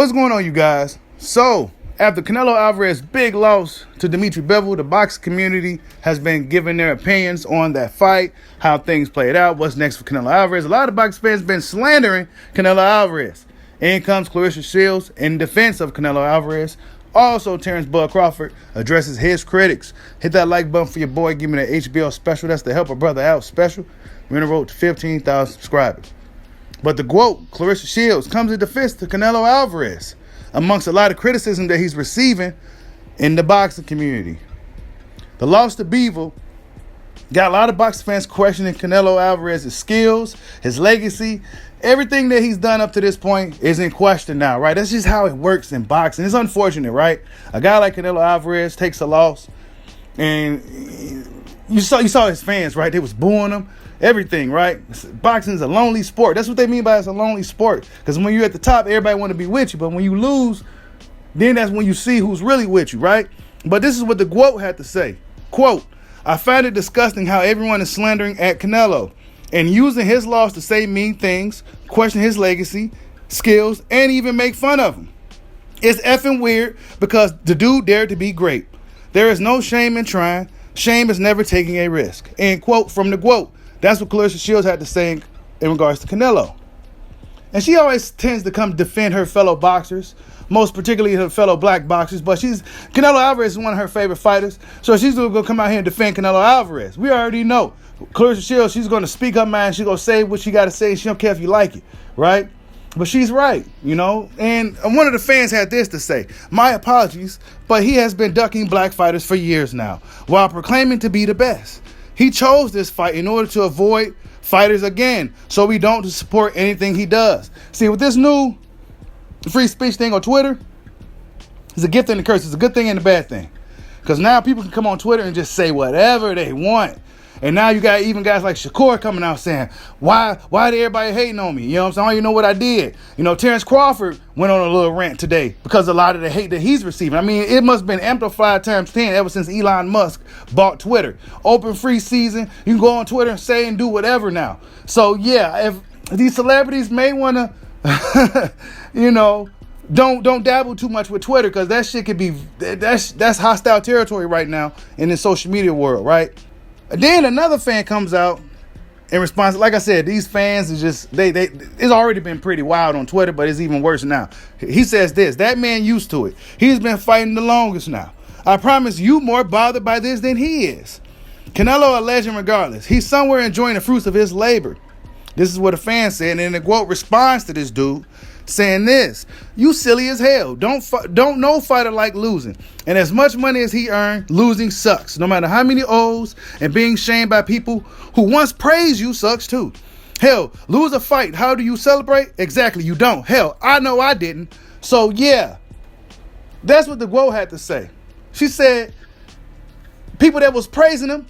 What's going on, you guys? So, after Canelo Alvarez's big loss to Dimitri Bivol, the boxing community has been giving their opinions on that fight, how things played out, what's next for Canelo Alvarez. A lot of boxing fans have been slandering Canelo Alvarez. In comes Claressa Shields in defense of Canelo Alvarez. Also, Terence Crawford addresses his critics. Hit that like button for your boy. Give me the HBO special. That's the Help a Brother Out special. We're on the road to 15,000 subscribers. But the quote, Claressa Shields, comes in defense to Canelo Alvarez amongst a lot of criticism that he's receiving in the boxing community. The loss to Bivol got a lot of boxing fans questioning Canelo Alvarez's skills, his legacy. Everything that he's done up to this point is in question now, right? That's just how it works in boxing. It's unfortunate, right? A guy like Canelo Alvarez takes a loss, and you saw his fans, right? They was booing him. Everything, right? Boxing is a lonely sport. That's what they mean by it's a lonely sport. Because when you're at the top, everybody want to be with you. But when you lose, then that's when you see who's really with you, right? But this is what the quote had to say. Quote, I find it disgusting how everyone is slandering at Canelo and using his loss to say mean things, question his legacy, skills, and even make fun of him. It's effing weird because the dude dared to be great. There is no shame in trying. Shame is never taking a risk. End quote from the quote. That's what Claressa Shields had to say in regards to Canelo. And she always tends to come defend her fellow boxers, most particularly her fellow black boxers. But Canelo Alvarez is one of her favorite fighters, so she's going to come out here and defend Canelo Alvarez. We already know. Claressa Shields, she's going to speak her mind. She's going to say what she got to say. She don't care if you like it, right? But she's right, you know. And one of the fans had this to say. My apologies, but he has been ducking black fighters for years now, while proclaiming to be the best. He chose this fight in order to avoid fighters again, so we don't support anything he does. See, with this new free speech thing on Twitter, it's a gift and a curse. It's a good thing and a bad thing. Because now people can come on Twitter and just say whatever they want. And now you got even guys like Shakur coming out saying, why did everybody hating on me? You know what I'm saying? I don't even know what I did. You know, Terence Crawford went on a little rant today because a lot of the hate that he's receiving. I mean, it must have been amplified times 10 ever since Elon Musk bought Twitter. Open free season. You can go on Twitter and say and do whatever now. So, yeah, if these celebrities may want to, you know, don't dabble too much with Twitter because that shit could be, that's hostile territory right now in the social media world, right? And then another fan comes out in response. Like I said, these fans is just, it's already been pretty wild on Twitter, but it's even worse now. He says this, that man used to it. He's been fighting the longest now. I promise you more bothered by this than he is. Canelo a legend regardless. He's somewhere enjoying the fruits of his labor. This is what a fan said, and then the quote responds to this dude saying this, you silly as hell. Don't no fighter like losing. And as much money as he earned, losing sucks. No matter how many O's, and being shamed by people who once praised you sucks too. Hell, lose a fight. How do you celebrate? Exactly, you don't. Hell, I know I didn't. So yeah, that's what the quote had to say. She said, people that was praising him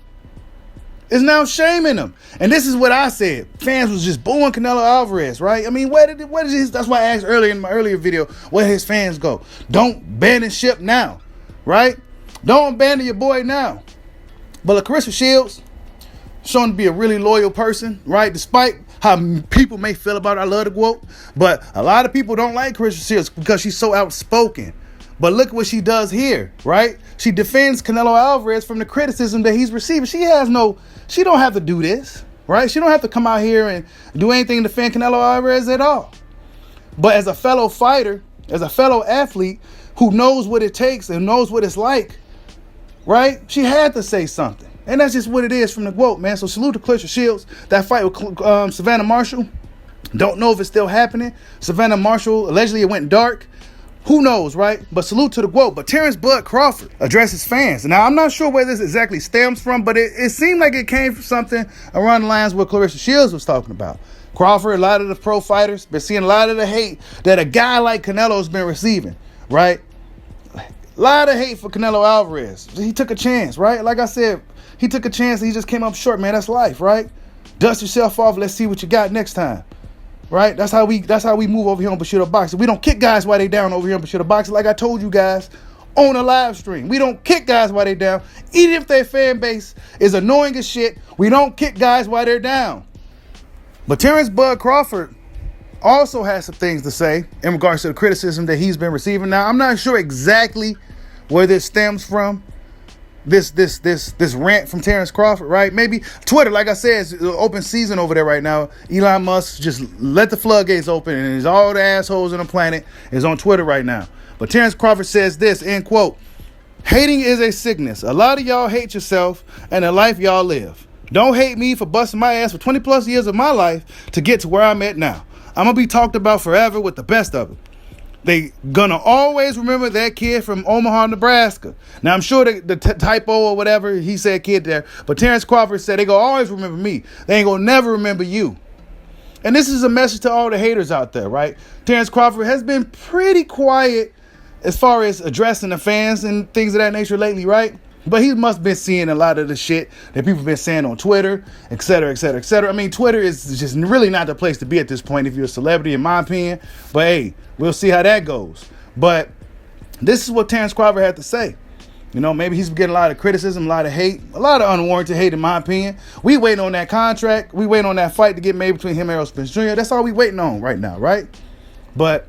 is now shaming him. And this is what I said. Fans was just booing Canelo Alvarez, right? I mean, where did his, that's why I asked earlier in my earlier video, where his fans go? Don't abandon ship now, right? Don't abandon your boy now. But Claressa Shields, shown to be a really loyal person, right? Despite how people may feel about her, I love the quote, but a lot of people don't like Claressa Shields because she's so outspoken. But look what she does here, right? She defends Canelo Alvarez from the criticism that he's receiving. She don't have to do this, right? She don't have to come out here and do anything to defend Canelo Alvarez at all. But as a fellow fighter, as a fellow athlete who knows what it takes and knows what it's like, right? She had to say something. And that's just what it is from the quote, man. So salute to Claressa Shields. That fight with Savannah Marshall, don't know if it's still happening. Savannah Marshall, allegedly it went dark. Who knows, right? But salute to the quote. But Terence Crawford addresses fans. Now, I'm not sure where this exactly stems from, but it seemed like it came from something around the lines what Claressa Shields was talking about. Crawford, a lot of the pro fighters, been seeing a lot of the hate that a guy like Canelo's been receiving, right? A lot of hate for Canelo Alvarez. He took a chance, right? Like I said, he took a chance and he just came up short, man. That's life, right? Dust yourself off. Let's see what you got next time. Right? That's how we move over here on Bushido Boxing. We don't kick guys while they down over here on Bushido Boxing. Like I told you guys on a live stream. We don't kick guys while they down. Even if their fan base is annoying as shit, we don't kick guys while they're down. But Terence Crawford also has some things to say in regards to the criticism that he's been receiving. Now, I'm not sure exactly where this stems from. This rant from Terence Crawford, right? Maybe Twitter, like I said, it's open season over there right now. Elon Musk just let the floodgates open, and all the assholes on the planet is on Twitter right now. But Terence Crawford says this, end quote, "Hating is a sickness. A lot of y'all hate yourself and the life y'all live. Don't hate me for busting my ass for 20 plus years of my life to get to where I'm at now. I'm going to be talked about forever with the best of it. They gonna always remember that kid from Omaha, Nebraska." Now, I'm sure the typo or whatever, he said kid there, but Terence Crawford said they gonna always remember me. They ain't gonna never remember you. And this is a message to all the haters out there, right? Terence Crawford has been pretty quiet as far as addressing the fans and things of that nature lately, right? But he must have been seeing a lot of the shit that people have been saying on Twitter, et cetera, et cetera, et cetera. I mean, Twitter is just really not the place to be at this point if you're a celebrity, in my opinion. But hey, we'll see how that goes. But this is what Terence Crawford had to say. You know, maybe he's getting a lot of criticism, a lot of hate, a lot of unwarranted hate, in my opinion. We waiting on that contract. We waiting on that fight to get made between him and Errol Spence Jr. That's all we waiting on right now, right? But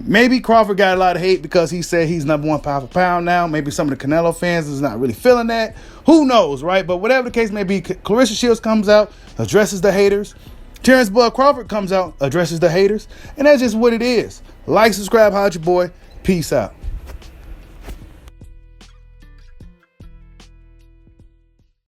maybe Crawford got a lot of hate because he said he's number one pound for pound now. Maybe some of the Canelo fans is not really feeling that. Who knows, right? But whatever the case may be, Claressa Shields comes out, addresses the haters. Terence Bud Crawford comes out, addresses the haters. And that's just what it is. Like, subscribe, holla at your boy. Peace out.